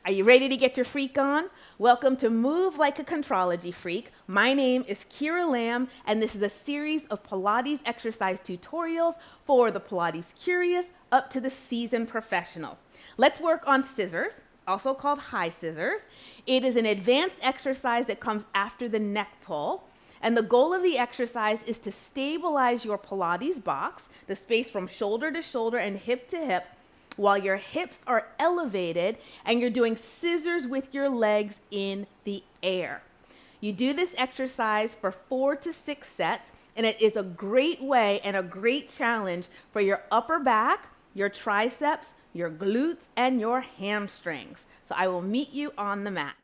Are you ready to get your freak on? Welcome to Move Like a Contrology Freak. My name is Kira Lamb, and this is a series of Pilates exercise tutorials for the Pilates curious up to the seasoned professional. Let's work on scissors, also called high scissors. It is an advanced exercise that comes after the neck pull. And the goal of the exercise is to stabilize your Pilates box, the space from shoulder to shoulder and hip to hip, while your hips are elevated and you're doing scissors with your legs in the air. You do this exercise for 4 to 6 sets, and it is a great way and a great challenge for your upper back, your triceps, your glutes, and your hamstrings. So I will meet you on the mat.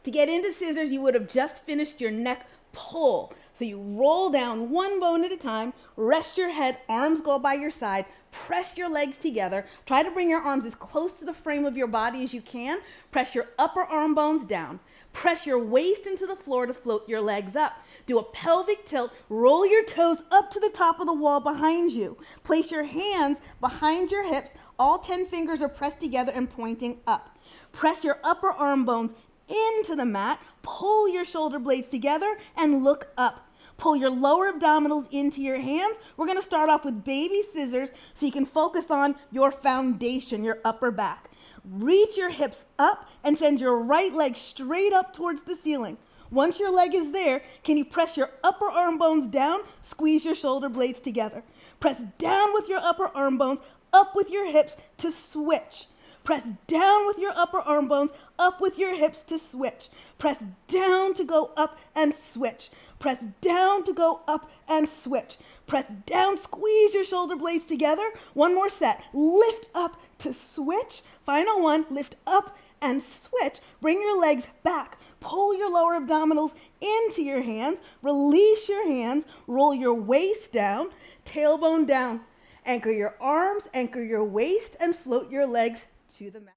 To get into scissors, you would have just finished your neck pull. So you roll down one bone at a time, rest your head, arms go by your side, press your legs together, try to bring your arms as close to the frame of your body as you can, press your upper arm bones down, press your waist into the floor to float your legs up. Do a pelvic tilt, roll your toes up to the top of the wall behind you. Place your hands behind your hips, all 10 fingers are pressed together and pointing up. Press your upper arm bones into the mat, pull your shoulder blades together and look up. Pull your lower abdominals into your hands. We're going to start off with baby scissors so you can focus on your foundation, your upper back. Reach your hips up and send your right leg straight up towards the ceiling. Once your leg is there, can you press your upper arm bones down, squeeze your shoulder blades together. Press down with your upper arm bones, up with your hips to switch. Press down with your upper arm bones, up with your hips to switch. Press down to go up and switch. Press down to go up and switch. Press down, squeeze your shoulder blades together. One more set. Lift up to switch. Final one, lift up and switch. Bring your legs back. Pull your lower abdominals into your hands. Release your hands. Roll your waist down, tailbone down. Anchor your arms, anchor your waist, and float your legs to the mat.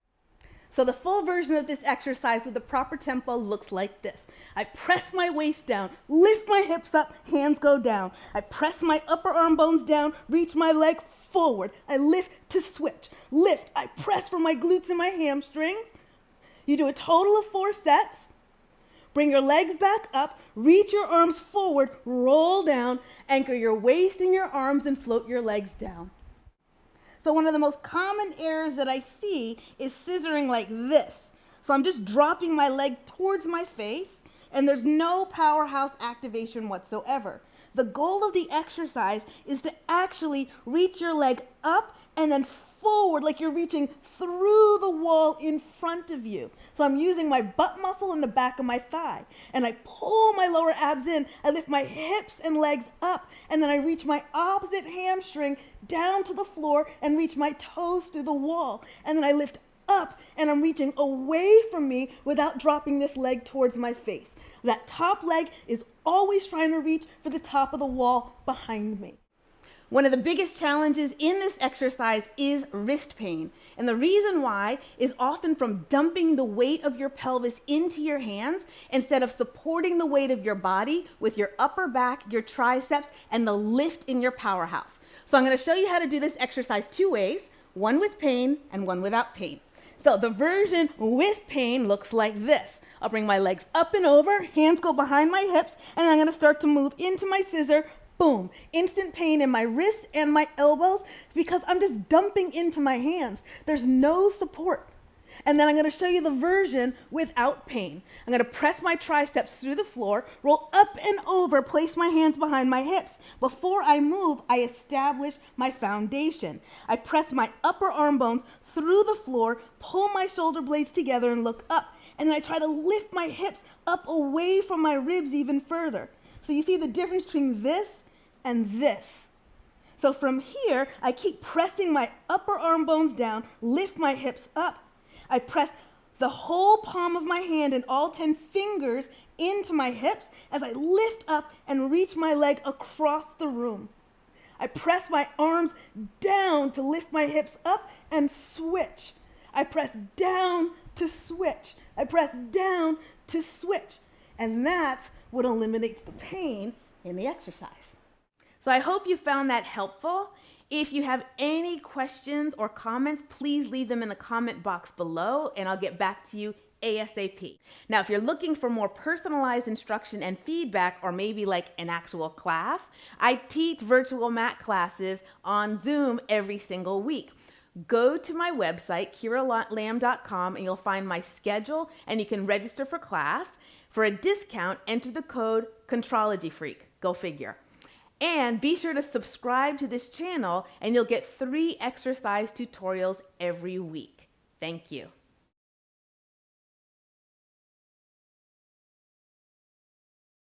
So the full version of this exercise with the proper tempo looks like this. I press my waist down, lift my hips up, hands go down. I press my upper arm bones down, reach my leg forward. I lift to switch. Lift, I press for my glutes and my hamstrings. You do a total of 4 sets. Bring your legs back up, reach your arms forward, roll down, anchor your waist in your arms and float your legs down. So one of the most common errors that I see is scissoring like this. So I'm just dropping my leg towards my face, and there's no powerhouse activation whatsoever. The goal of the exercise is to actually reach your leg up and then forward like you're reaching through the wall in front of you. So I'm using my butt muscle in the back of my thigh, and I pull my lower abs in, I lift my hips and legs up, and then I reach my opposite hamstring down to the floor and reach my toes through the wall. And then I lift up and I'm reaching away from me without dropping this leg towards my face. That top leg is always trying to reach for the top of the wall behind me. One of the biggest challenges in this exercise is wrist pain. And the reason why is often from dumping the weight of your pelvis into your hands instead of supporting the weight of your body with your upper back, your triceps, and the lift in your powerhouse. So I'm going to show you how to do this exercise 2 ways, one with pain and one without pain. So the version with pain looks like this. I'll bring my legs up and over, hands go behind my hips, and I'm going to start to move into my scissor. Boom, instant pain in my wrists and my elbows because I'm just dumping into my hands. There's no support. And then I'm going to show you the version without pain. I'm going to press my triceps through the floor, roll up and over, place my hands behind my hips. Before I move, I establish my foundation. I press my upper arm bones through the floor, pull my shoulder blades together and look up. And then I try to lift my hips up away from my ribs even further. So you see the difference between this and this. So from here, I keep pressing my upper arm bones down, lift my hips up. I press the whole palm of my hand and all 10 fingers into my hips as I lift up and reach my leg across the room. I press my arms down to lift my hips up and switch. I press down to switch. I press down to switch. And that's what eliminates the pain in the exercise. So I hope you found that helpful. If you have any questions or comments, please leave them in the comment box below and I'll get back to you ASAP. Now, if you're looking for more personalized instruction and feedback, or maybe like an actual class, I teach virtual mat classes on Zoom every single week. Go to my website, kiralam.com, and you'll find my schedule and you can register for class. For a discount, enter the code ContrologyFreak. Go figure. And be sure to subscribe to this channel and you'll get 3 exercise tutorials every week. Thank you.